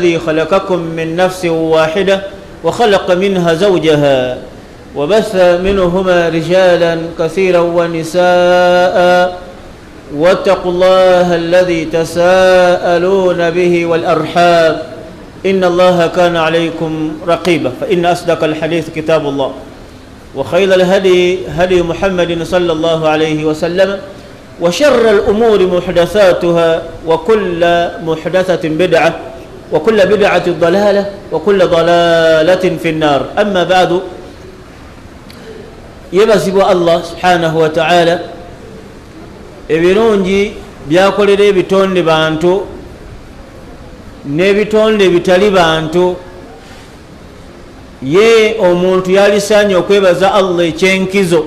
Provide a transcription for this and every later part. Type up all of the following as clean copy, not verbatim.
الذي خلقكم من نفس واحدة وخلق منها زوجها وبث منهما رجالا كثيرا ونساء واتقوا الله الذي تساءلون به والأرحام إن الله كان عليكم رقيبا فإن أصدق الحديث كتاب الله وخير الهدي هدي محمد صلى الله عليه وسلم وشر الأمور محدثاتها وكل محدثة بدعة وكل بدعة ضلالة وكل ضلالة في النار أما بعد يبسب الله سبحانه وتعالى ebirungi byakolera ebitonde bantu n'ebitonde bitali bantu ye omuntu yalisaanye okwebaza Allah ekyenkizo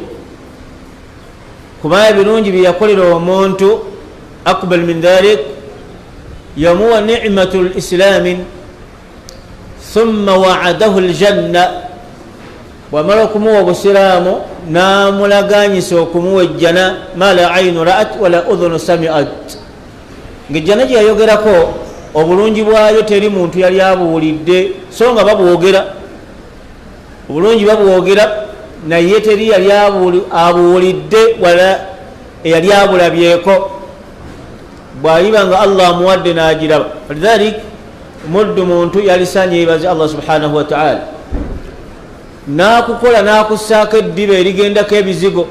kuba ebirungi byakolera omuntu akbal min dhalik yamuwa ni'matul islamin thumma wa'adahu aljanna wamala okumuwa obusiraamu namulaganyisa okumuwa ejjana ma la ayinu ra'at wala udhunu sami'at ng'ejjana gye yayogerako obulungi bwayo teri muntu yali abuwulidde so nga babwogera obulungi babwogera naye teri yali abuwulidde wala eyali abulabyeko bw'aliba nga Allah amuwadde n'agiraba falidhalik muddu muntu yalisaanye yebaze Allah subhanahu wa ta'ala nakukola nakussaako eddiba erigendako ebizigo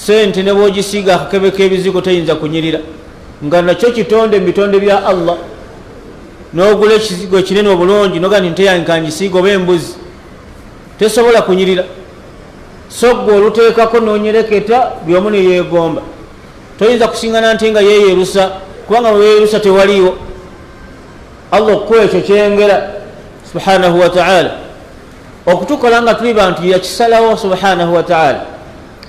sente ne bwogisiiga akakebe k'ebizigo teyinza kunyirira nga nakyo kitonde mu bitonde bya Allah n'ogula ekizigo kinene obulungi nogani nteyankanjisiiga oba embuzi tesobola kunyirira so gwe oluteekako nonyereketa byomu ne yeegomba toyinza kusingana nti nga yeyerusa kubanga weyerusa tewaliiwo Allah okuwa ekyo kyengera subhanahu wa ta'ala okutukola nga tuli bantu yakisalawo subhanahu wa ta'ala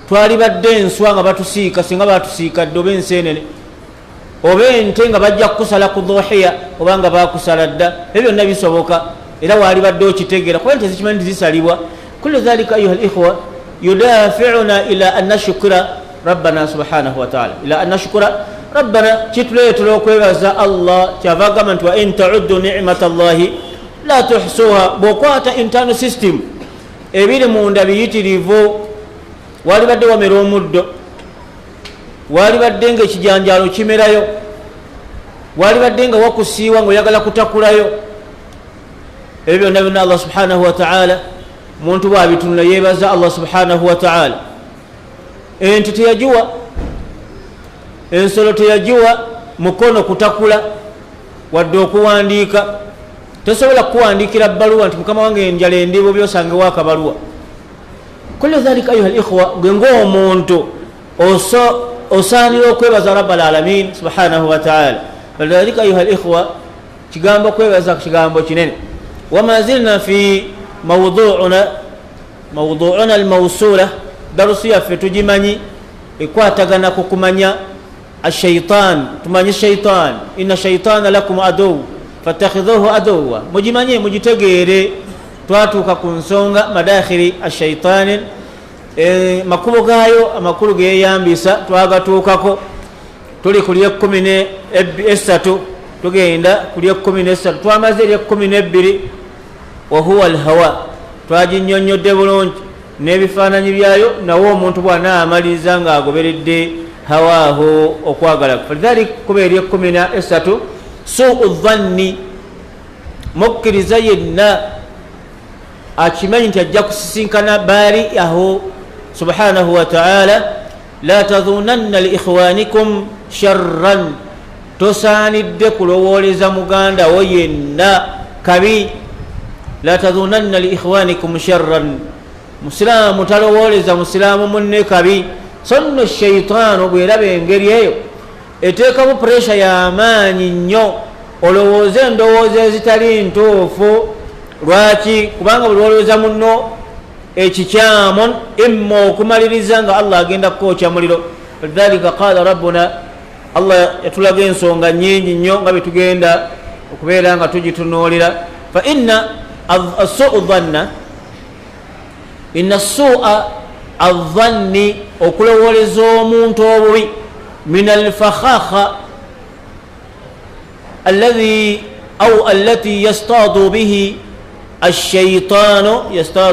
twali badde enswa nga batusiika singa batusiikadde oba enseenene oba ente nga bajja kukusala ku dhuhiya oba nga bakusala dda ebyo byonna bisoboka era waali badde okitegera kuba ente zikimanyi zisalibwa kullu dhalika ayuha al-ikhwa yudafi'una ila an nashkura rabbana subhanahu wa ta'ala ila an nashkura rabbana kituleetera okwebaza Allah kyava agamba nti wa in ta'uddu ni'mata Allahi la tuhsuha bwokwata internal system ebiri munda biyitirivu wali badde wamera omuddo wali badde nga ekijanjalo kimerayo wali badde nga wakusiiwa ngaoyagala kutakulayo ebyo byonna byonna Allah subhanahu wa ta'ala muntu bwabitunula yebaza Allah subhanahu wa ta'ala ente teyagiwa ensolo teyagiwa mukono kutakula wadde okuwandiika tosobola kuwandiikira bbaluwa nti mukama wange enjala endibo byosangewo akabaluwa kullu dhalika ayuha al-ikhwa gwe ng'omuntu osaanira okwebaza rabbal alamin subhanahu wa ta'ala falidhalika ayuha al-ikhwa kigambo kwebaza kigambo kinene wama zilna fi mawdu'una al-mawsula darusi yaffe tugimanyi ekwatagana ku kumanya ashaitan tumanyi shaitan inna shaitana lakum aduw fattakhidhuhu aduwwa mujimanye mujitegeere twatuuka ku nsonga madakhiri ashaitani makubo gaayo amakulu geyambisa twagatuukako tuli ku ly'ekkumi tugenda ku ly'ekkumi twamaze ery'ekkumi wa huwa alhawa twaginnyonnyodde bulungi n'ebifaananyi byayo nawo omuntu bw'anaamaliriza ng'agoberedde hawaaho okwagala falidhalik kuba ery'ekkumi suu dhanni mukkiriza yenna akimanyi nti ajja kusisinkana baari aho subhanahu wa ta'ala la tadhunanna li ikhwanikum sharran tosaanidde kulowooleza muganda wo yenna kabi la tadhunanna li ikhwanikum sharran musiraamu talowooleza musiraamu munne kabi so nno shaitaanu bweraba engeri eyo eteekamu puresha y'amaanyi nnyo olowooza endowooza ezitali ntuufu lwaki kubanga buli olowooza munno ekikyamu imma okumaliriza nga Allah agenda kukookya muliro falidhalika qala rabbuna Allah yatulaga ensonga nnyingi nnyo nga betugenda okubeera nga tugitunuulira fa inna as-su'u dhanna inna as-su'a adhanni okulowooleza omuntu obubi min al-fakhakha alladhi أو التي يصطاد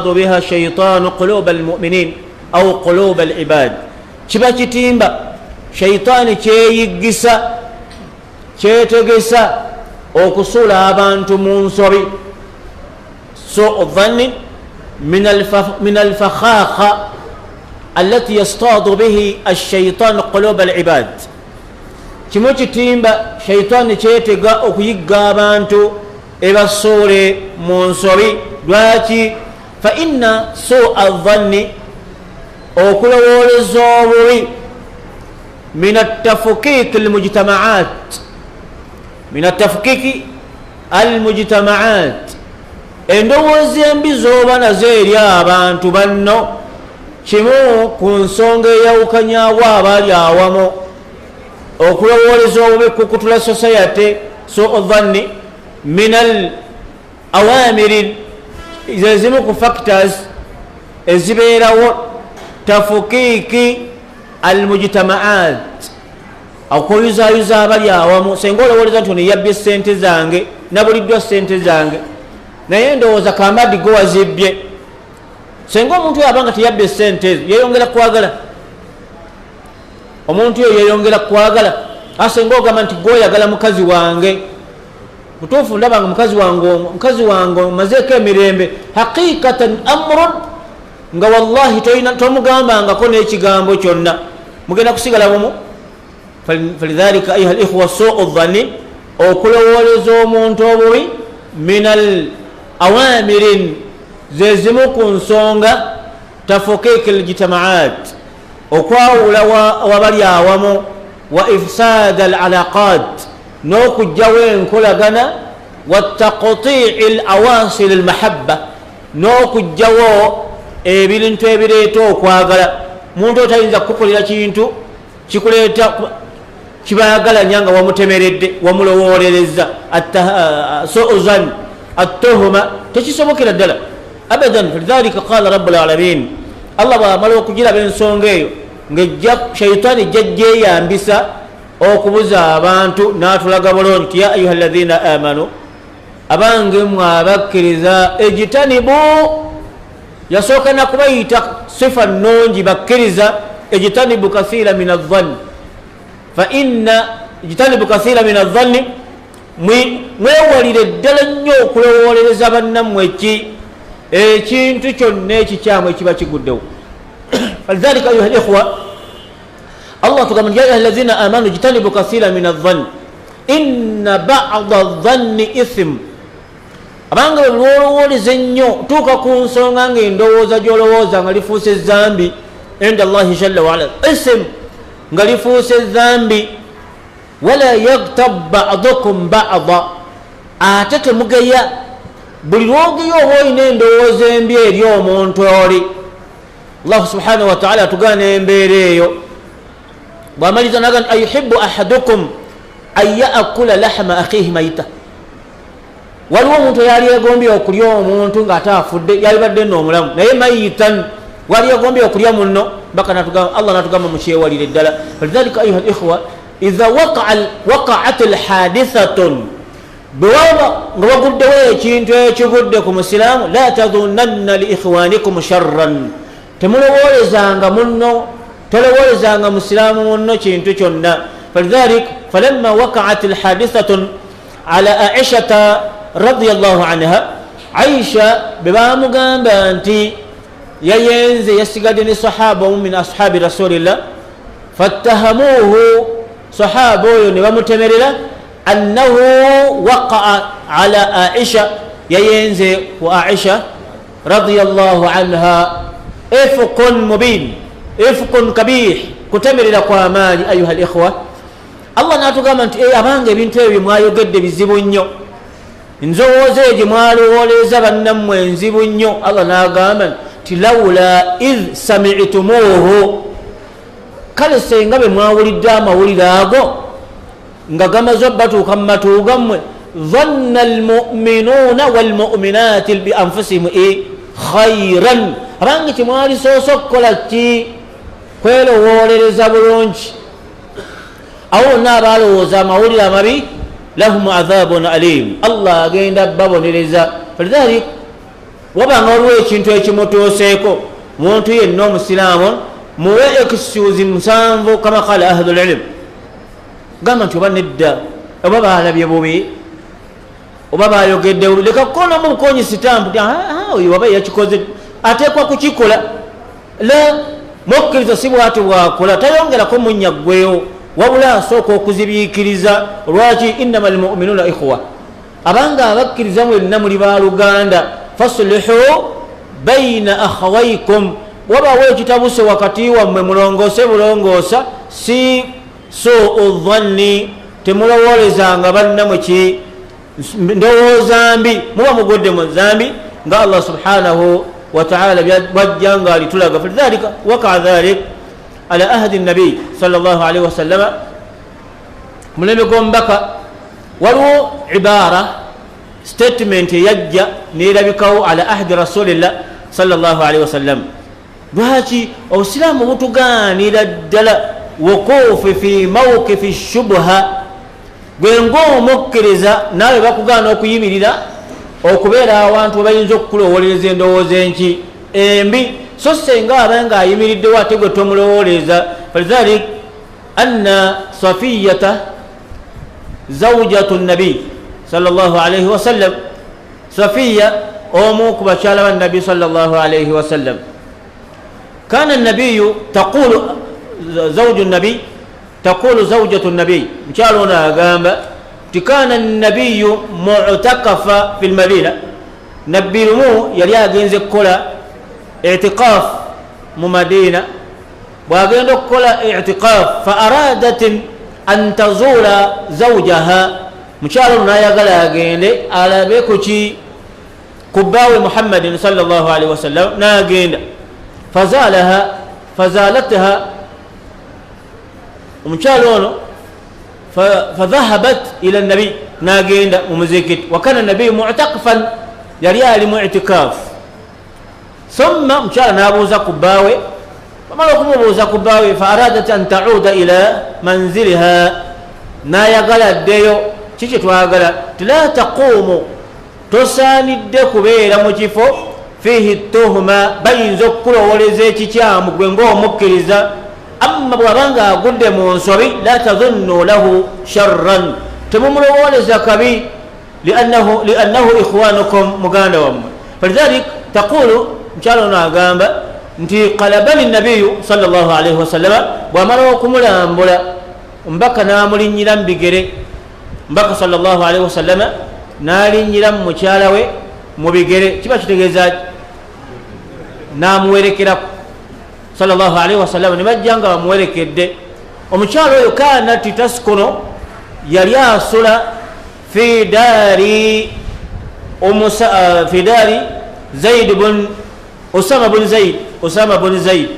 بها الشيطان قلوب المؤمنين أو قلوب العباد. kiba kitimba shayitaani kyeyigisa kyetegesa okusula abantu mu nsobi. سوء الظن من الفخاخة التي يصطاد به الشيطان قلوب العباد. kimu kitimba shayitaani kyetega okuyigga abantu ebasuule mu nsobi. lwaki? fa inna su'a dhanni okulowoleza obubi min atafukiki almujtamaat endowooza embi z'oba nazo eri abantu banno kimu ku nsonga eyawukanyawo abali awamu okulowoleza obubi kukutula society. so dhanni min al awamiri zezimu ku factors ezibeerawo tafukiki almujtamaat okuyuzayuza abali awamu. senga olowoleza nti ono yabbye sente zange nabuliddwa sente zange naye ndowooza kambaddi go wazibbye. senga omuntu oyo abanga teyabbye sente ezo yeyongera kwagala, omuntu oyo yeyongera kwagala. asenga ogamba nti goyagala mukazi wange, mutuufu ndabanga mukazi wange omazeeko emirembe, haqiqatan amrun nga wallahi tomugambangako n'ekigambo kyonna, mugenda kusigala bumu. falidhalika ayuha likhwa suu dhanni okulowoleza omuntu obubi min al awamirin zezimu ku nsonga tafukiki aljitamaat okwawula wabali awamu wa ifsada alalaqat n'okugjawo enkolagana wataqtii alawasil almahabba n'okugjawo ebintu ebireeta okwagala. muntu otayinza kukukolera kintu kikuleeta kibayagalanya nga wamutemeredde wamulowolereza su'uzan atuhuma tekisobokera ddala abadan. falidhalika qala rabbul alamin, allah bwamala okugiraba ensonga eyo ngejja shayitaani jjajjeyambisa okubuza abantu n'atulaga bulungi ti ya ayuha alladhina amanu, abange mwe abakkiriza ejitanibu, yasooka nakubayita sifa nnungi bakkiriza ejitanibu kathira min adhanni fa inna ejitanibu kathira min adhanni, mwewalire ddala nnyo okulowolereza bannammwe ekintu kyonna ekikyamu ekiba kiguddewo. falidhalika ayuha likhwa, allah tugamba nti ya ayuha alladhina amanu ijtanibu kathira min adhanni inna ba'da adhanni ithm. abanga bwe lwolowoleza ennyo tuuka ku nsonga ngaendowooza gyolowooza nga lifuusa ezambi inda allahi jalla waala, ithm nga lifuusa ezambi. wala yaghtab ba'dukum ba'da, ate temugeya buli lwogeya oba olina endowooza embi eri omuntu oli. allahu subhanahu wataala atugana embeera eyo bwamaliza naga ayuhibu ahadukum an yaakula lahma akhihi maita. waliwo omuntu yali egombye okulya omuntu ng'ate afudde, yalibadde n'omulamu naye mayitan wali egombye okulya munno, baka allah natugamba mukyewalire ddala. falidhalika ayuha likhwa idha waqa'at alhadithatun, bwewaba nga waguddewo ekintu ekigudde ku musiraamu, la tadhunanna liikhwanikum sharran, temulowolezanga munno, tolowolezanga musiraamu munno kintu kyonna. falidhalik falamma waqa'at alhadithatun ala aishata radiyallahu anha, aisha bebamugamba nti yayenze yasigadde ne sahaba omu min ashabi rasulillah, fattahamuhu, sahaba oyo ne bamutemerera annahu waqa'a ala aisha, yayenze ku aisha radiyallahu anha ifqun mubin, ifqun kabih, kutemerera kwa amaanyi. ayuha likhwa, allah natugamba nti abange ebintu ebyo mwayogedde bizibu nnyo, nzowooza egyo mwalowoleza bannammwe enzibu nnyo. allah nagamba nti lawula idh sami'tumuhu, kale senga bwe mwawulidde amawulire ago nga gamaze batuuka mu matu gammwe, dhanna almu'minuuna walmu'minaati bianfusihim khayran, abange kimwali soosa okukola ki? kwelowolereza bulungi. awo wonna abalowooza amawulire amabi lahum adhabun alim, Allah agenda babonereza. Falidhalik wabanga waliwo ekintu ekimutuuseeko muntu yenna omusiraamu muwe excuse 7 kama qala ahlul ilm, gamba nti oba nedda oba balabye bubi oba bayogedde leka kukonamu bukonyi sitampu oyo waba yakikoze ateekwa kukikola. La mukkiriza si bwati bwakola tayongerako munyaggweyo wabula asooka okuzibiikiriza. Lwaki? innama almuminuna ikhwa, abanga abakkiriza mwenna muli baluganda. Faslihu baina akhawaikum, wabawo ekitabuse wakati wammwe mulongoose bulongoosa. Si suu dhanni, temulowolezanga bannamwe ki ndowooza mbi, muba mugodde mu zambi nga Allah subhanahu wa ta'ala bwajjanga alitulaga. Falidhalika wakaa dhalik ala ahdi nabi sallallahu alaihi wasallama, mulembe gw'omubaka waliwo ibara statement yajja nerabikawo ala ahdi rasulillah sallallahu alaihi wasallam. Lwaki obusiraamu butugaanira ddala wukuufi fi mawqifi shubha, gwe ng'omukkiriza naawe bakugaana okuyimirira okubeera awantu bayinza okukulowooleza endowooza enki embi, so senga abanga ayimiriddewo ate gwe tomulowooleza. Falidhalik anna safiyata zawjatu nabi sallallahu alaihi wasallam, safiya omu ku bakyala ba nabi sallallahu alaihi wasallam, kana nabiyu taqulu zawju nabi taqulu zawjatu nabi, mukyala ono agamba nti kana nabiyu mu'takafa fi lmadina, nabbi lumu yali agenze kukola i'tiqaf mu madina. bwagenda okukola i'tiqaf fa aradat an tazula zawjaha, mukyala ono nayagala agende alabe kuki kubbawe muhammadin sallallahu alaihi wasallam, nagenda fazalatha omukyala ono fadhahabat ila nabi, nagenda mumuzikiti. wakana nabi mu'taqifan, yali ali mu i'tikaf. thumma mukyala nabuuza kubbawe, amala okumubuuza kubbawe fa aradat an ta'uda ila manziliha, nayagala ddeyo. kiki twagala tila taqumu, tosaanidde kubeera mu kifo fihi tuhuma, bayinza okukulowoleza ekikyamu gwe ng'omukkiriza. amma bwabanga agudde mu nsobi la tadhunnu lahu sharran, temumulowoleza kabi, liannahu ikhwanukum, muganda wammwe. falidhalik taqulu, mukyala ono agamba nti qalabani nabiyu sallallahu alaihi wasallama, bwamala okumulambula mbaka namulinyira mu bigere, mbaka sallallahu alaihi wasallama nalinyira mu mukyala we mu bigere. kiba kitegeeza namuwerekeraku sallallahu alaihi wasallam, ne bajja nga bamuwerekedde. omukyala oyo kana titaskono, yali asula fi daari zaid bun usama bun zaid,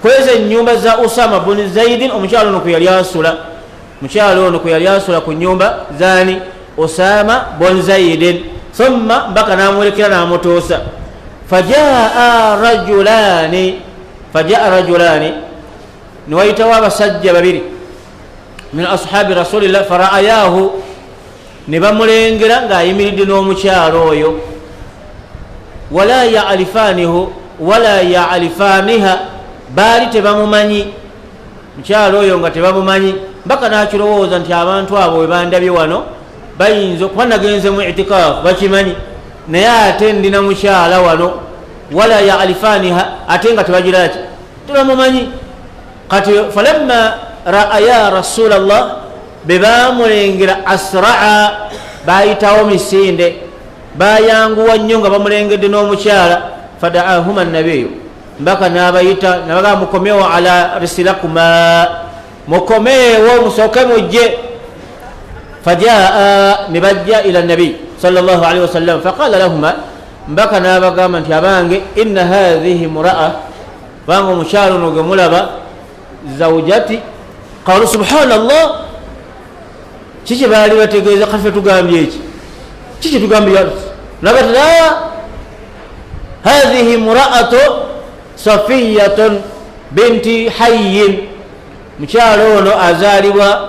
kweza ennyumba za usama bun zaidin. omukyala ono kwe yali asula, mukyala ono kwe yali asula ku nyumba zani usama bun zaidin. thumma mbaka namuwerekera namutuusa. fajaa rajulani, niwayitawo abasajja babiri min ashabi rasulillah, faraayahu, ne bamulengera ng'ayimiridde n'omukyala oyo. wala ya'rifaniha, baali tebamumanyi mukyala oyo nga tebamumanyi. mbaka nakirowooza nti abantu abo we bandabye wano bayinza okuba nagenze mu i'tikaf bakimanyi, naye ate ndina mukyala wano. wala ya'rifaniha, ate nga tebagiraki tebamumanyi. kati falamma ra'aya rasulallah, bebamulengera asra'a, bayitawo misinde, bayanguwa nnyo nga bamulengedde n'omukyala. fada'ahuma nabiyu, mbaka nabayita nabaga mukomewo ala risilakuma, mukomeewo musooke mujje. fajaa, ne bajja ila nabi sallallahu alaihi wasallam. faqala lahuma, mbaka nabagamba nti abange inna hadhihi mura'a, banga omukyala ono gwe mulaba zawjati. qalu subhanallah, kiki baali bategeeza kafe tugambye eki, kiki tugambye nabati la hadhihi mura'atu safiyatun binti hayyin, mukyala ono azaalibwa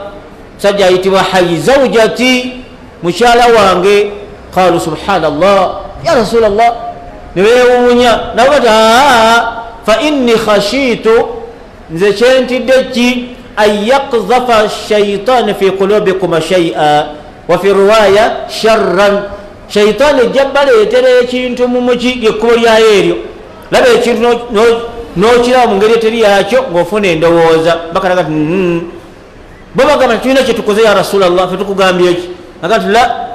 sajja ayitibwa hayyi. zawjati mukyala wange. Qalu subhanallah ya rasulallah, nebewuunya nabo bati fa inni khashitu, nze kyentidde ki an yakzafa shaitan fi qulubikum shay'a wa fi riwaya sharran, shaitan ejja baleetera ekintu mu muki ekkubo lyayo eryo, laba ekintu n'okiraba mu ngeri eteri yakyo ng'ofuna endowooza. Bakalaga ti bo bagamba tulina kye tukoze ya rasulallah, fe tukugambye ki? Aga nti la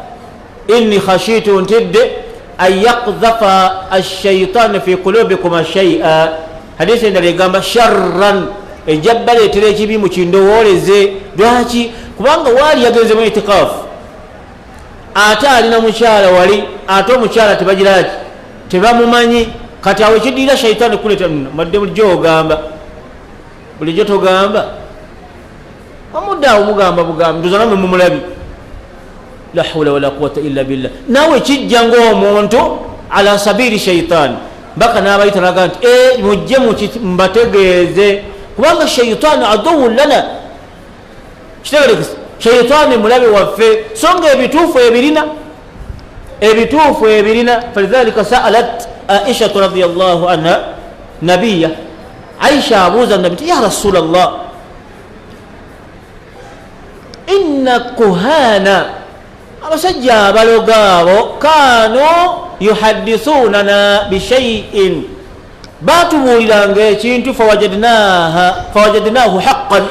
inni khashitu, ntidde an yakzafa ashaitan fi qulubikum shay'a. Hadisi endala egamba sharran, ejja baleetera ekibi mu kindowooleze. Lwaki? Kubanga waali yagenze mu itikaafu, ate alina mukyala wali, ate omukyala tebagiraki, tebamumanyi. Kati awo ekiddira shaitani kuleeta madde bulijjo ogamba, bulijjo togamba, omudde awo mugamba bugambi, ndoza namwe mumulabi. La hawla wala quwwata illa billah. Nawe kijja ng'omuntu ala sabiri shaitani, mpaka n'abayita naga nti mujje mbategeeze, kubanga shaitani aduwwun lana. Kitegerekese, shaitani mulabe waffe, so nga ebituufu ebirina. Falidhalika sa'alat Aisha radhiyallahu anha nabiyya, Aisha abuuza nabi, ya rasulallah, inna kuhana, abasajja abaloga abo, kanu yuhaddithunana bishay'in, batubuuliranga ekintu fawajadnahu haqqan,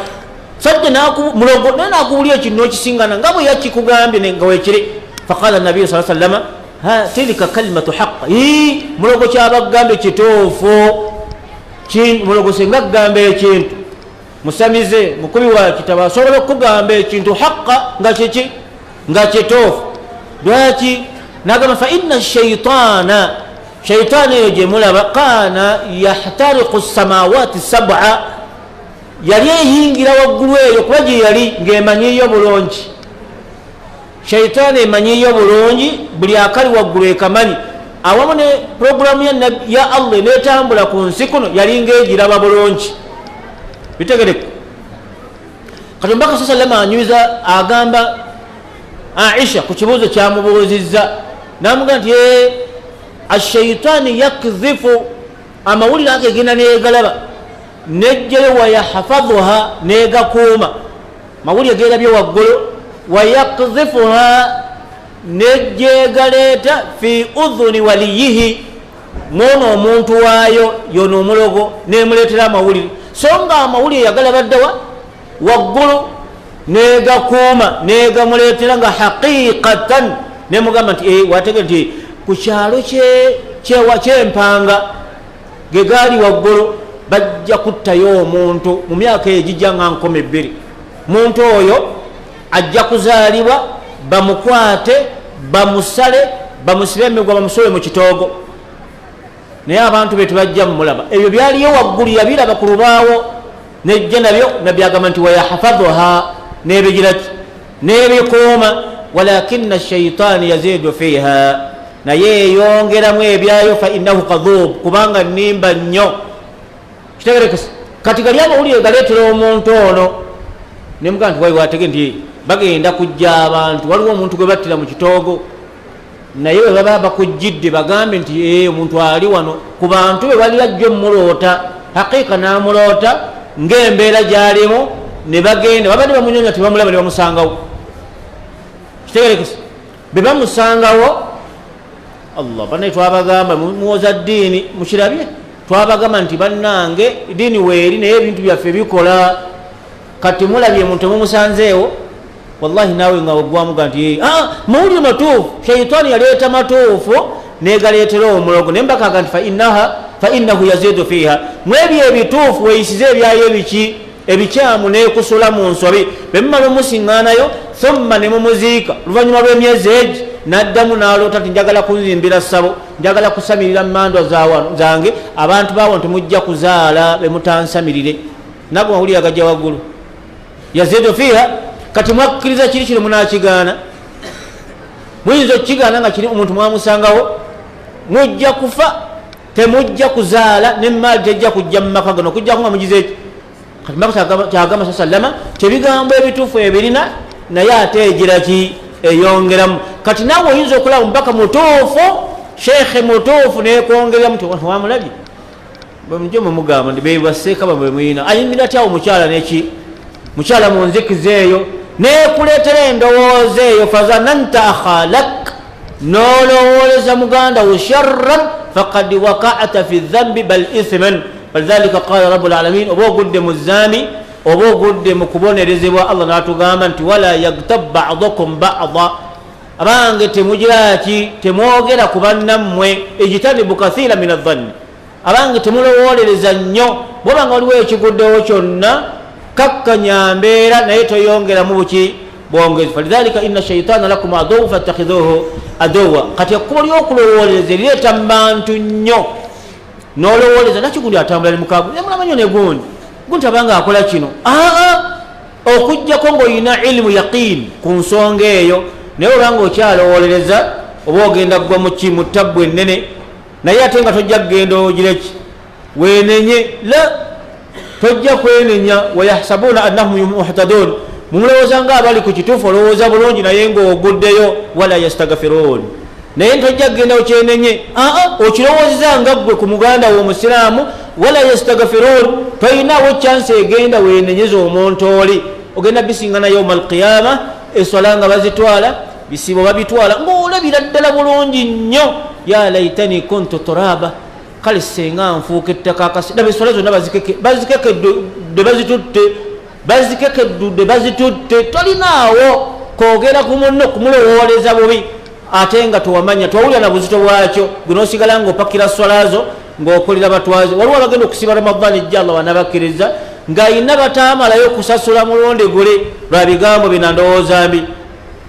sajja mulogo naye nakubuulira ekintu n'okisingana nga bwe yakikugambye nga weekiri. Faqala nabiyu sallallahu alayhi wa sallam, tilika kalimatu haqq, mulogo kyabagambye kituufu. Mulogo singa kugamba ekintu, musamize mukubi wa kitabo asobola okugamba ekintu haqqa nga kiki, nga kituufu. Lwaki? Nagamba fa inna shaitana, shaitani eyo gye mulaba, kana yahtariqu samawati sab'a, yali eyingira waggulu eyo kuba gye yali ng'emanyiyo bulungi. Shaitani emanyiyo bulungi, buli akali waggulu ekamanyi, awamu ne programu ya Allah netambula ku nsi kuno yali ng'egiraba bulungi. Bitegereka. Kati Omubaka sallallahu anyuza agamba Aisha ku kibuuzo kyamubuuzizza, n'amugamba nti ashaitani yakdhifu, amawulire age genda neegalaba, nejjayo wayahfadhuha, neegakuuma, mawulire geerabye waggulu, wayakdhifuha, nejjegaleeta fi udhuni waliyihi, mwono omuntu waayo yono omulogo, nemuleetera amawulire. So nga amawulire yagalabaddewa waggulu, negakuuma, negamuleetera nga haqiqatan, nemugamba nti wategere nti ku kyalo kyempanga ge gaali waggulu bajja kuttayo omuntu mu myaka egijja nga 2,000. Muntu oyo ajja kuzaalibwa, bamukwate, bamusale, bamusibe emigwa, bamusole mu kitoogo, naye abantu be tebajja mumulaba. Ebyo byaliyo waggulu, yabiraba ku lubaawo, nejja nabyo nabyagamba nti wayahfadhuha, nebigiraki, nebikuuma. Walakina shaitani yazidu fiha, naye yongeramu ebyayo, fa innahu kadhub, kubanga nimba nnyo. Kitegerekese. Kati gali amawulire galeetera omuntu ono, nemugaa nti wategere nti bagenda kujja abantu, waliwo omuntu gwe battira mu kitoogo, naye bwe baba bakujjidde bagambe nti omuntu ali wano, ku bantu be bali bajja omuloota, haqiqa n'amuloota ng'embeera gy'alimu, ne bagenda babadde bamunyonya, tebamulaba, ne bamusangawo. Kitegerekese. Be bamusangawo, Allah banaye twabagamba muwoza ddiini mukirabye, twabagamba nti bannange ddiini weeri naye ebintu byaffe bikola. Kati mulabye muntu mumusanzeewo, wallahi naawe nga ogwamuga nti mawulire matuufu, shaitani yaleeta matuufu negaleetera omulogo. Naye mbakaga nti fa innahu yazidu fiha, mwebyo ebituufu weyisize ebyayo ebikyamu nekusula mu nsobi, bemumala omusiŋŋaanayo, thumma ne mumuziika. Oluvannyuma lw'emyezi egi n'addamu n'aloota nti njagala kunzimbira ssabo, njagala kusamirira mmandwa zange, abantu baawo temujja kuzaala bemutansamirire. Nabwe mawulire agajja waggulu, yazidu fiha. Kati mwakkiriza kiri kino munakigaana? Muyinza okukigaana nga kiri omuntu mwamusangawo, mujja kufa, temujja kuzaala, nemaali tejja kujja mu maka gano, kujja kunga mugize eki. Kati Omubaka kyagamba sallama, kyebigambo ebituufu ebirina, naye ate egiraki, eyongeramu. Kati nawe oyinza okulaba mubaka mutuufu sheekhe mutuufu nekwongeramu wamulabye bamujjo mumugamba ndi bebaseeka bamwe mwina ayimirira tyawo mukyala neki mukyala munzikiza eyo nekuleetera endowooza eyo fazananta akhalak nolowooleza muganda wo sharran faqad waqa'ta fi dhanbi bal ithman falidhalika qala rabbul alamin oba ogudde mu zambi oba ogudde mu kubonerezebwa Allah n'atugamba nti wala yagtab ba'dukum ba'da abange temugiraki temwogera ku bannammwe ejitanibu kathira min adhanni abange temulowolereza nnyo bwobanga waliwo ekiguddewo kyonna kakkanya mbeera naye toyongeramu buki bwongezi falidhalika inna shaitana lakum aduwu fattakhidhuhu aduwa kati ekkubo lyokulowolereza lireeta mu bantu nnyo nolowooleza nakigundi atambula li mukago emulamanyo negundi gundi abanga akola kino okujjako ng'olina ilimu yaqin ku nsonga eyo naye olwanga okyalowolereza oba ogenda gwa mu tabbu ennene naye ate nga tojja kugenda ogireki wenenye la tojja kwenenya wayahsabuna annahum muhtadun mumulowooza nga abali ku kituufu olowooza bulungi naye ng'oguddeyo wala yastagfirun naye tojja kugenda okyenenye okirowoozeza nga ggwe ku muganda wo omusiraamu wala yastagfirun toyinawo chance egenda wenenyeza omuntu oli ogenda bisingana yawma alqiyama eswala nga bazitwala bisibo babitwala ng'olabira ddala bulungi nnyo ya laitani kuntu turaba kale senga nfuuka ettaka akasida eswala zonna bazikekedde bazitutte tolinaawo kwogera ku munno kumulowooleza bubi ate nga towamanya towulira na buzito bwakyo gwenosigala ng'opakira swala zo ng'okolera batwazi waliwo abagenda okusiba ramadani jja Allah wanabakkiriza ng'ayina bataamalayo kusasula mulundi gule lwa bigambo bina ndowooza mbi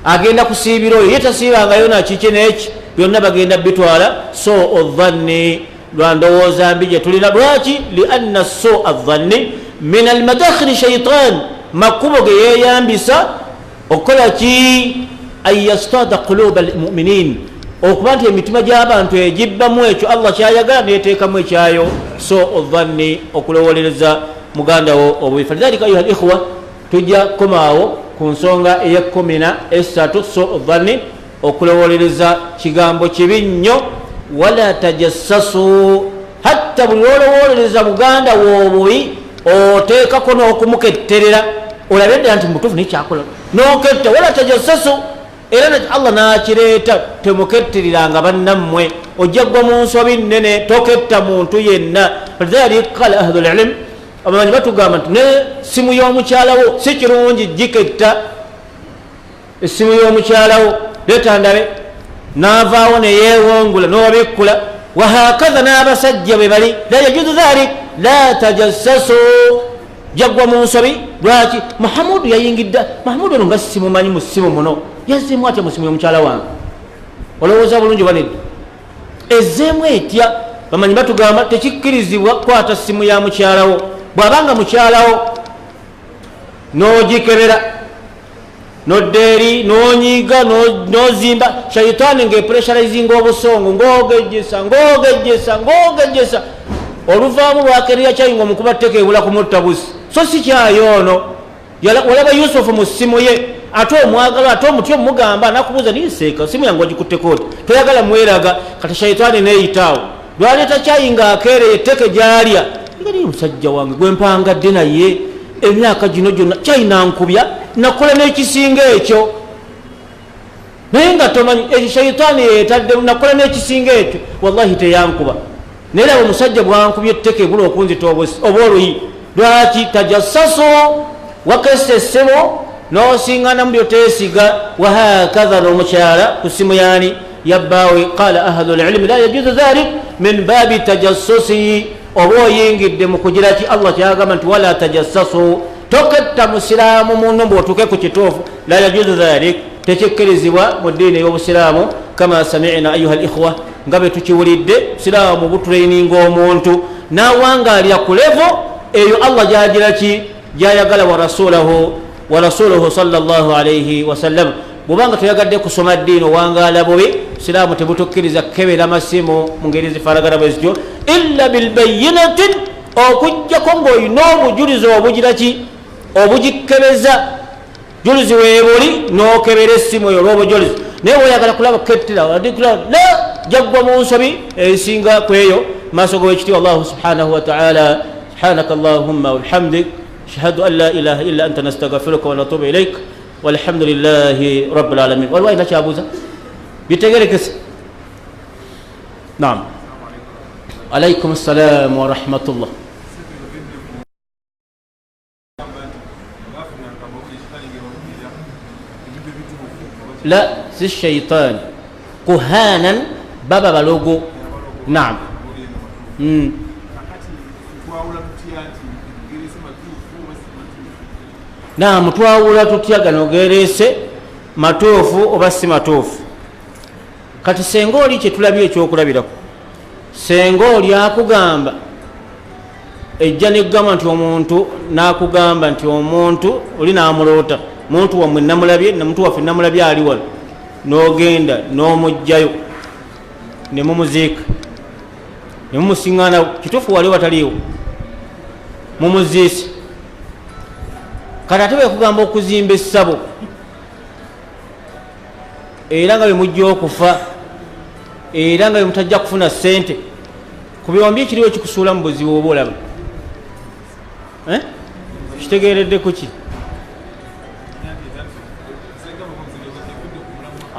agenda kusiibira oyo ye tasiibangayo nakiki neki byonna bagenda bitwala so odhanni lwa ndowooza mbi gye tulina lwaki lianna so adhanni min almadakhili shaitan makubo ge yeeyambisa okukola ki an yastada quluba almuminin okuba nti emitima gy'abantu egibbamu ekyo Allah kyayagala neeteekamu ekyayo so odhanni okulowolereza muganda wo obubi falidhalika ayuha alikhwa tujja komaawo ku nsonga eya13 so odhanni okulowolereza kigambo kibi nnyo wala tajassasu hatta buli lwowolereza muganda wo obubi oteekako n'okumuketterera olabe ddala nti mutuufu nekyakola n'oketta wala tajassasu era Allah n'akireeta temuketteriranga bannammwe ojja gwa mu nsobi nnene toketta muntu yenna falidhalika qala ahlul ilm abamanyi batugamba nti ne simu y'omukyalawo si kirungi giketta essimu y'omukyalawo leeta ndabe n'avaawo neyeewongula n'obikkula wahakadha n'abasajja bwe bali la yajuzu dhalik la tajassasu jaggwa mu nsobi lwaki Muhammadu yayingidda Muhammadu ono nga simumanyi mu ssimu muno yazzeemu atya mu ssimu y'omukyala wange olowooza bulungi banedda ezzeemu etya bamanyi batugamba tekikkirizibwa kwata ssimu ya mukyalawo bw'abanga mukyalawo n'ogikebera n'oddeeri n'onyiiga n'ozimba shaitaani ng'epressurizinga obusongo ng'ogejjesa oluvaamu lwakerera kyayinga omukuba tteka ebula kumutta busi so si kyayoono walaba Yusufu mu ssimu ye ate omwagala ate omuti omugamba nakubuuza niseeka simu yange ogikutteko oti toyagala mweraga kati shaitaani neeyitaawo lwaleeta kyayinga akeereye etteke gyalya ngeri musajja wange gwempangadde naye emyaka gino gyonna kyayinankubya nakola n'ekisinga ekyo naye nga tomanyi ekyo shaitaani yeetaddemu nakola n'ekisinga ekyo wallahi teyankuba naye laba omusajja bwankubya etteke ebula okunzita oba oluyi lwaki tajassasu wakessa essebo n'osingana mu byoteesiga wahakadha n'omukyala ku simu yaani yabbaawe qala ahlul ilmi la yajuzu dhalik min baabi tajassusi oba oyingidde mu kugira ki Allah kyagamba nti wala tajassasu toketta musiraamu munno bw'otuuke ku kituufu la yajuzu dhalik tekikkirizibwa mu ddiini ey'obusiraamu kama sami'na ayuha alikhwa nga bwe tukiwulidde siraamu butulaininga omuntu n'awangaalira ku levo eyo Allah gyagira ki gyayagala wa rasulahu sallallahu alayhi wasallam bw'obanga toyagadde kusoma ddiini owangaala bubi siraamu tebutukkiriza kukebera masimu mu ngeri zifaanagana bwe zityo illa bilbayinatin okujjako ng'olina obujulizi obugira ki obugikebeza julizi weebuli nokebera essimu eyo olw'obujulizi naye oyagala kulaba kettira adikula la jaggwa mu nsobi esinga kweyo maaso g'ekitiibwa allahu subhanahu wa ta'ala subhanaka allahumma wabihamdik ashhadu an la ilaha illa anta nastaghfiruka wa natubu ilaik walhamdulillahi rabbil alamin waliwo alina kyabuuza bitegerekese naam alaikum assalam wa rahmatullah لا سي الشيطان كهانا بابا بلوغو نعم نعم twawula tutya gano gerese matuufu oba si matuufu kati senga oli kyetulabye ekyokulabirako senga oli akugamba ejja negamba nti omuntu nakugamba nti omuntu oli namuloota muntu wamwe namulabye namuntu waffe namulabye ali wano nogenda nomujjayo nemumuziika nemumusiŋŋaana kituufu wali wataliiwo mumuziise kati ate bekugamba okuzimba essabo era nga bemujja okufa era nga bemutajja kufuna ssente ku byombi ekiriwo kikusuula mu buzibu oba olaba kitegeeredde kuki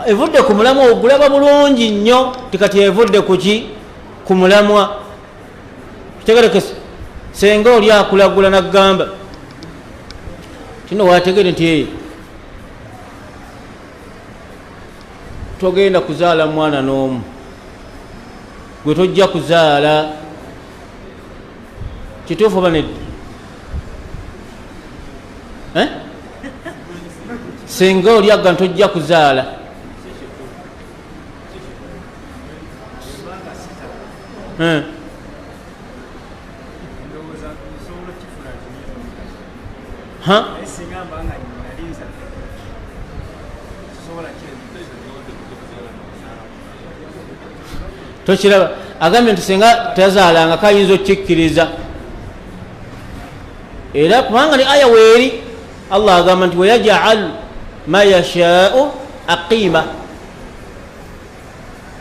evudde ku mulamwa ogulaba bulungi nnyo tikati evudde kuki ku mulamwa kitegerekese senga oli akulagula nagamba kino wategere nti togenda kuzaala mwana n'omu gwe tojja kuzaala kituufu oba nedda senga oli agga ntojja kuzaala tokiraba agambye nti senga tazaalanga kayinza okukikkiriza era kubanga ni aya weeri allah agamba nti wayajal ma yashaau aqima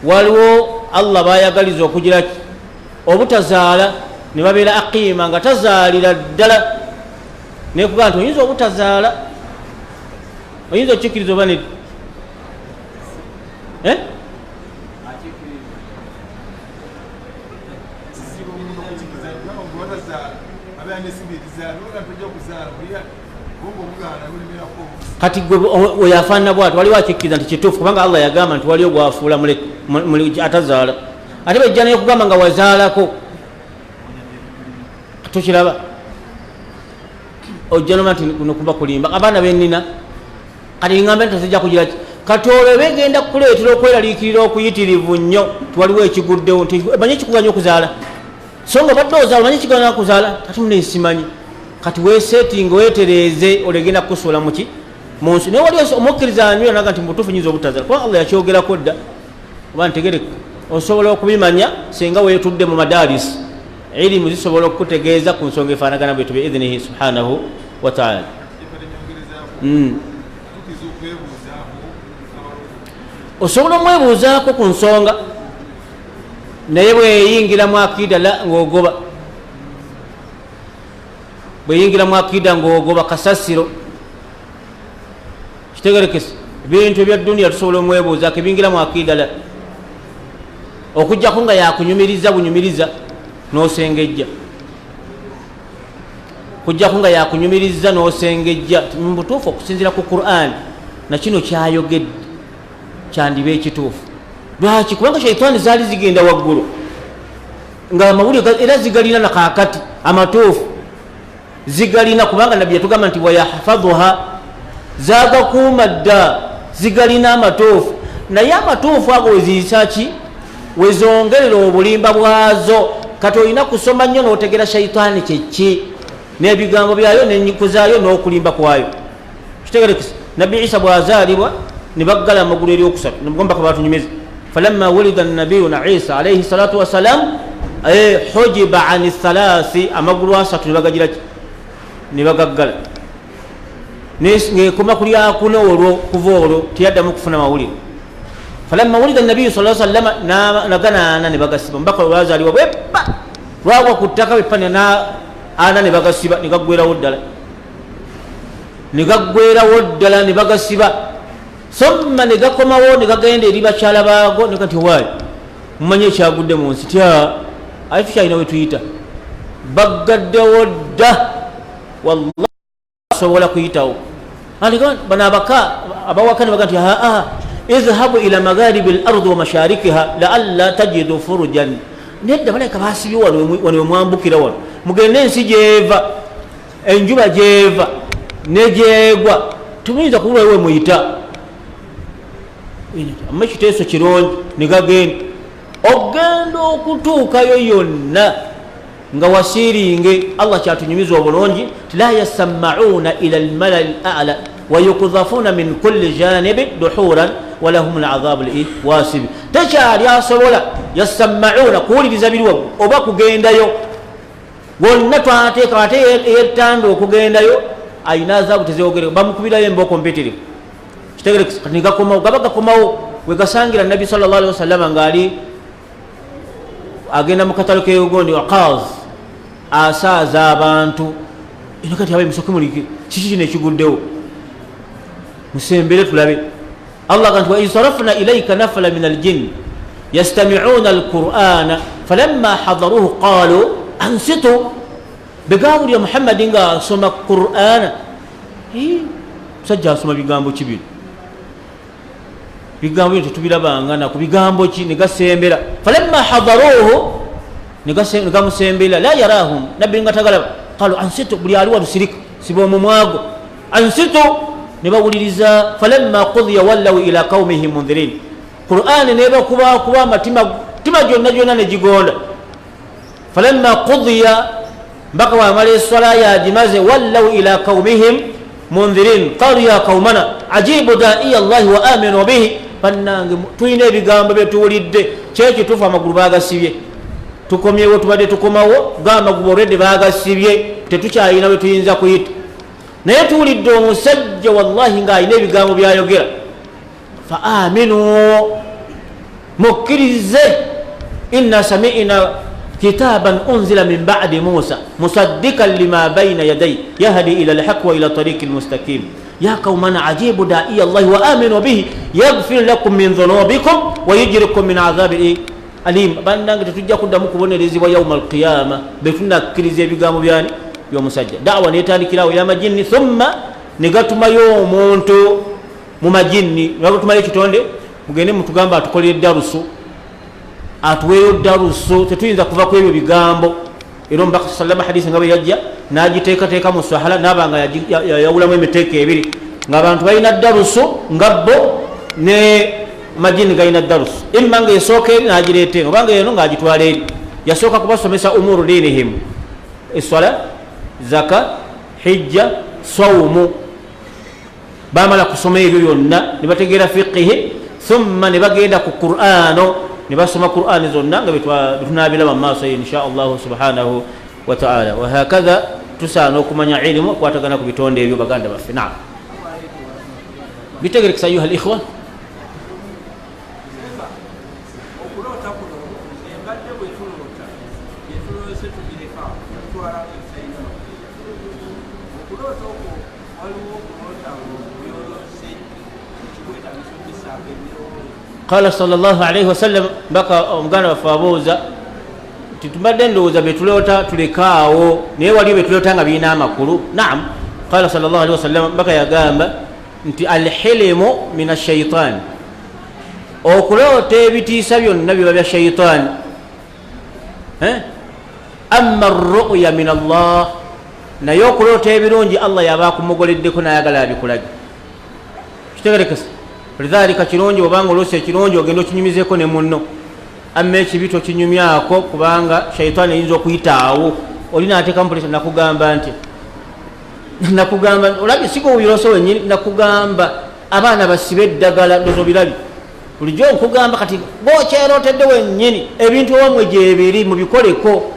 waliwo allah bayagaliza okugira obutazaala ne babeera aqima nga tazaalira ddala nekugamba nti oyinza obutazaala oyinza okukikkiriza oba nedda kati oyo afaanana bwati waliwo akikkiriza nti kituufu kubanga allah yagamba nti waliwo gwafuula atazaala ate bajja naye kugamba nga wazaalako tukiraba ojja noma nti nokuba kulimba abaana benina kati ngambe nti tazijja kugira ki kati olwo begenda kukuleetera okweraliikirira okuyitirivu nnyo tiwaliwo ekiguddewo nti manyi ekikuganya okuzaala so nga badde ozaala manyi ekiganya okuzaala kati munesimanyi kati wesetinga wetereeze olegenda kukusuula muki munsi naye wali omukkiriza anywera naga nti mutuufu nyinza obutazaala kuba allah yakyogerako dda oba ntegereka osobola okubimanya singa weetudde mu madaaris ilimu zisobola okukutegeeza ku nsonga efaanagana bwetu biidhinihi subhanahu wa taala osobola omwebuuzaako ku nsonga naye bweyingira mu akida la ng'ogoba bweyingira mu akida ng'ogoba kasasiro kitegerekese ebintu ebya duniya tusobola omwebuuzaako ebingira mu akida la okujjako nga yakunyumiriza bunyumiriza n'osengejja kujjako nga yakunyumiriza n'osengejja mubutuufu okusinziira ku Qur'an na kino kyayogedde kyandiba ekituufu lwaki kubanga shaitaani zaali zigenda waggulu nga amawulire era zigalina nakakati amatuufu zigalina kubanga nabbi yatugamba nti wayahfadhuha zagakuuma dda zigalina amatuufu naye amatuufu ago weziyisa ki wezongerera obulimba bwazo kati olina kusoma nnyo n'otegera shaitaani kyeki n'ebigambo byayo n'ennyiko zaayo n'okulimba kwayo kitegerekese nabbi isa bwazaalibwa ne baggala amagulu eryokusatu nemugamba kabatunyumiza falamma wulida nabiyuna isa alaihi salatu wassalam hujiba ani thalasi amagulu asatu nebagagira ki nebagaggala ngekoma kuli akuno olwo kuva olwo tiyaddamu kufuna mawulire. Falamma wulida nabiyu sallallahu alaihi wasallam nagana ne bagasiba mbaka olwazaliwa bweppa lwagwa ku ttaka bepanya ana ne bagasiba negaggwerawo ddala ne bagasiba somma ne gakomawo ne gagenda eri bakyala baago ne kati waayi mumanye ekyagudde mu nsi tya ayifu kyalina we tuyita baggaddewo dda wallahi asobola kuyitawo bano abawaka ne baga nti izhabu ila magharibi al-ardi wa masharikiha la'alla tajidu furujan. Nedda malaika basibye wano mwambukira wano mugende ensi gyeva enjuba gyeva negyegwa tumuyinza kubula we muyita amma ekiteeso kirungi ne gagenda ogenda okutuukayo yonna nga wasiringe. Allah kyatunyumiza obulungi la yasammauna ila al-malal al-a'la wa yukdhafuna min kulli janibin duhuran wa lahum al-'adhabu al-wasib. Takyali asobola yasammauna kuwuliriza biriwo oba kugendayo wonna twateeka ate yettanda okugendayo ayina azaabu tezeyogere bamukubirayo emboko mpitirivu kitegerekesa kati nigakomawo gaba gakomawo wegasangira nabi sallallahu alaihi wasallam ngaali agenda mu katalo keyogondi waqaz asaaza abantu ino kati abaye musoke mulike kiki kino ekiguddewo musembere tulabe. Allah gantu wa isarafna ilayka nafala min aljin yastami'una alqur'ana falamma hadaruhu qalu ansitu begawuli ya Muhammad nga asoma Qur'ana sajja asoma bigambo kibino bigambo bino tubirabangana ku bigambo ki negasembera falamma hadaruhu negamusembera la yarahum nabbi nga tagalaba qalu ansitu buli aliwa lusirika sibo mumwago ansitu nebawuliriza falamma qudiya wallaw ila qaumihim mundhirin. Qur'ani neba kuba matima jonna negigonda falamma qudiya mbaka wamala eswala yagimaze wallaw ila qaumihim mundhirin qalu ya qaumana ajibu da'iya allahi wa aminu bihi. Bannange tulina ebigambo byetuwulidde kyekitufu amagulu bagasibye tukomyewo tubadde tukomawo gamagulu olwedde bagasibye tetukyalina bwe tuyinza kuyita naye tuwulidde omusajja wallahi ng'alina ebigambo byayogera fa aminu mukkirize inna sami'na kitaban unzila min ba'di Musa musaddikan lima bayna yadayhi yahdi ila al-haqq wa ila tariqil mustaqim ya qaumana ajibu da'iya Allah wa aminu bihi yaghfir lakum min dhunubikum wa yujirkum min adhabin alim. Bannange tetujja kuddamu kubonerezebwa yawmal qiyamah betunakkiriza ebigambo byani byomusajja. Da'wa netandikirawo ya majinni thumma negatumayo omuntu mu majinni negatumayo ekitonde mugende mutugamba atukolere darusu atuweyo darusu tetuyinza kuva ku ebyo bigambo. Era omubaka sallama hadisi nga bwe yajja n'agiteekateeka mu swahala n'abanga yawulamu emiteeka ebiri ng'abantu balina darusu nga bo ne majini galina darusu imma nga esooka eri n'agireeta eno obanga eno ng'agitwala eri. Yasooka kubasomesa umuru dinihim eswala zaka hijja sawmu bamala kusoma ebyo byonna ne bategeera fiqihi thumma ne bagenda ku Qur'ano ne basoma Qur'ani zonna nga betunaabiraba mu maaso insha Allah subhanahu wa ta'ala. Wa hakadha tusaana okumanya ilimu okwatagana ku bitonde ebyo baganda baffe. Naam bitegerekesa ayuha al-ikhwa qala sallallahu alayhi wasallam baka omuganda bafabuuza titumbadde ndowooza betulota tulekaawo naye waliwo betulota nga birina amakulu. Naam qala sallallahu alayhi wasallam baka yagamba nti alhilimu min ashaitan okulota ebitiisa byonna biba bya shaitaani amma arru'ya min Allah naye okulota ebirungi Allah yaba akumugoleddeko nayagala abikulage kitegerekesa. Lidhalika kirungi obanga olose ekirungi ogenda okinyumizeko ne munno amma ekibi tokinyumyako kubanga shaitaani ayinza okuyitaawo olina ateeka mupulisa nakugamba nti nakugamba olabye siko ubiroso wenyini nakugamba abaana basibe eddagala ndozo birabi bulijjo nkugamba kati bokyerootedde wenyini ebintu omwe gyebiri mubikoleko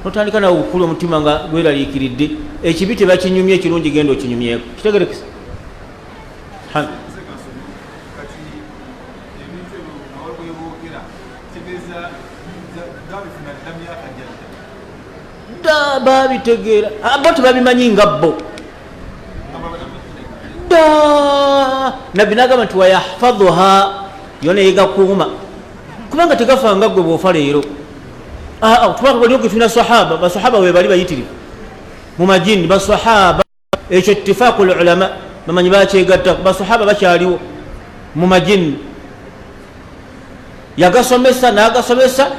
notandika nawe okukula omutima nga gweraliikiridde ekibi tebakinyumya ekirungi genda okinyumyeko kitegerekesa. da babitegeera bo tebabimanyi nga bo da nabbi nagamba nti wayahfadhuha yona yegakuuma kubanga tegafanga gwe bwofa leero tubakagaliokifina sahaba basahaba we bali bayitirivu mu majini basahaba ekyo ittifaqu lulama bamanyi bakyegatta basahaba bakyaliwo mu majini yagasomesa nagasomesa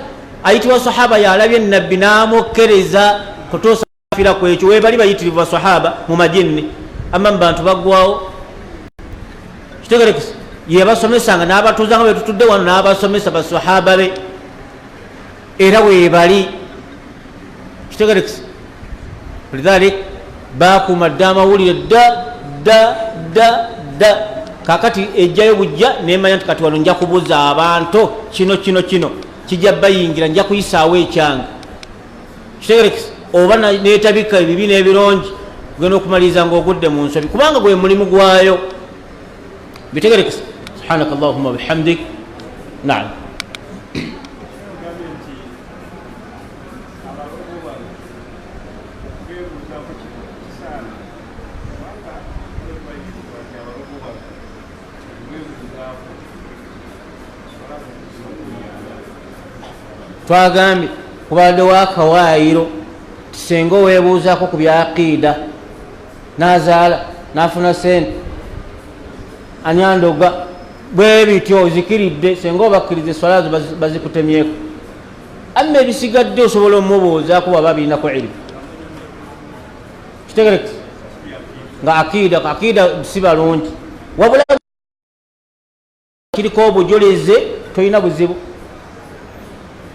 ayitibwa sahaba yalabye nabbi namukkereza kutuusafira ku ekyo we bali bayitirivu basahaba mu majini amma mubantu baggwawo kitegerekesa yebasomesanga n'abatuuzanga betutudde wano n'abasomesa basahaba be era webali kitegerekesa lidhalik bakuuma dda amawulire da kakati ejjayo bujja nemanya nti kati wano nja kubuza abantu kino kijja bayingira nja kuyisaawo ekyanga kitegerekesa oba netabika ebibi n'ebirungi kugenda okumaliriza ngaogudde mu nsobi kubanga gwe mulimu gwayo bitegerekesa subhanaka allahumma bihamdik naam twagambye kubaddewo akawaayiro tisenga oweebuuzaako ku bya aqiida nazaala nafuna sente anyandoga bwe bityo ozikiridde senga obakkiriza eswalazo bazikutemyeko amma ebisigadde osobola omubuuzaako bwaba birinako ilimu kitegerekesa nga aqiida si balungi wabula kiriko obujoleze tolina buzibu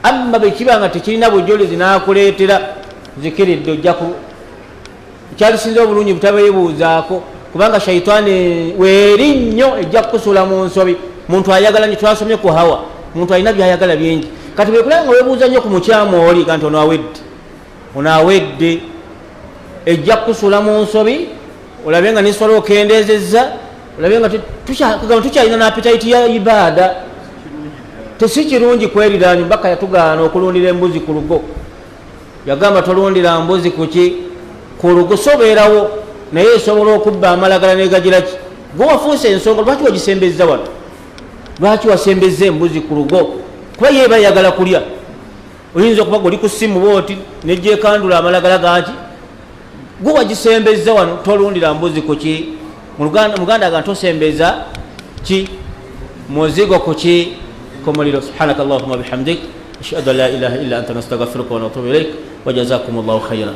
amma bwekibanga tekirina bujolezi nakuleetera zikiridde ojjaku kyalisinza obulungi butabeebuuzaako kubanga shaitaani weeri nnyo ejja kukusula mu nsobi muntu ayagala nyo twasomye ku hawa muntu alina byayagala bingi kati bwekulanga weebuuza nnyo ku mukyamu oli kanti onaawedde ejja kukusula mu nsobi olabe nga nesobola okendezeza olabe nga tukyalina n'apetaiti ya ibaada tesi kirungi kwerirani mbaka yatugaana okulundira embuzi ku lugo yagamba tolundira mbuzi kuki ku lugo sobeerawo naye esobola okubba amalagala negagiraki gwe wafuuse ensonga lwaki wagisembeza wano lwaki wasembeza embuzi ku lugo kuba yeba yagala kulya oyinza okuba oli ku simu booti nejekandula amalagala gaki gwe wagisembeza wano tolundira mbuzi kuki muganda aga tosembeza ki muzigo kuki كمولي سبحانك اللهم وبحمدك أشهد أن لا إله إلا أنت نستغفرك ونتوب إليك وجزاكم الله خيرا.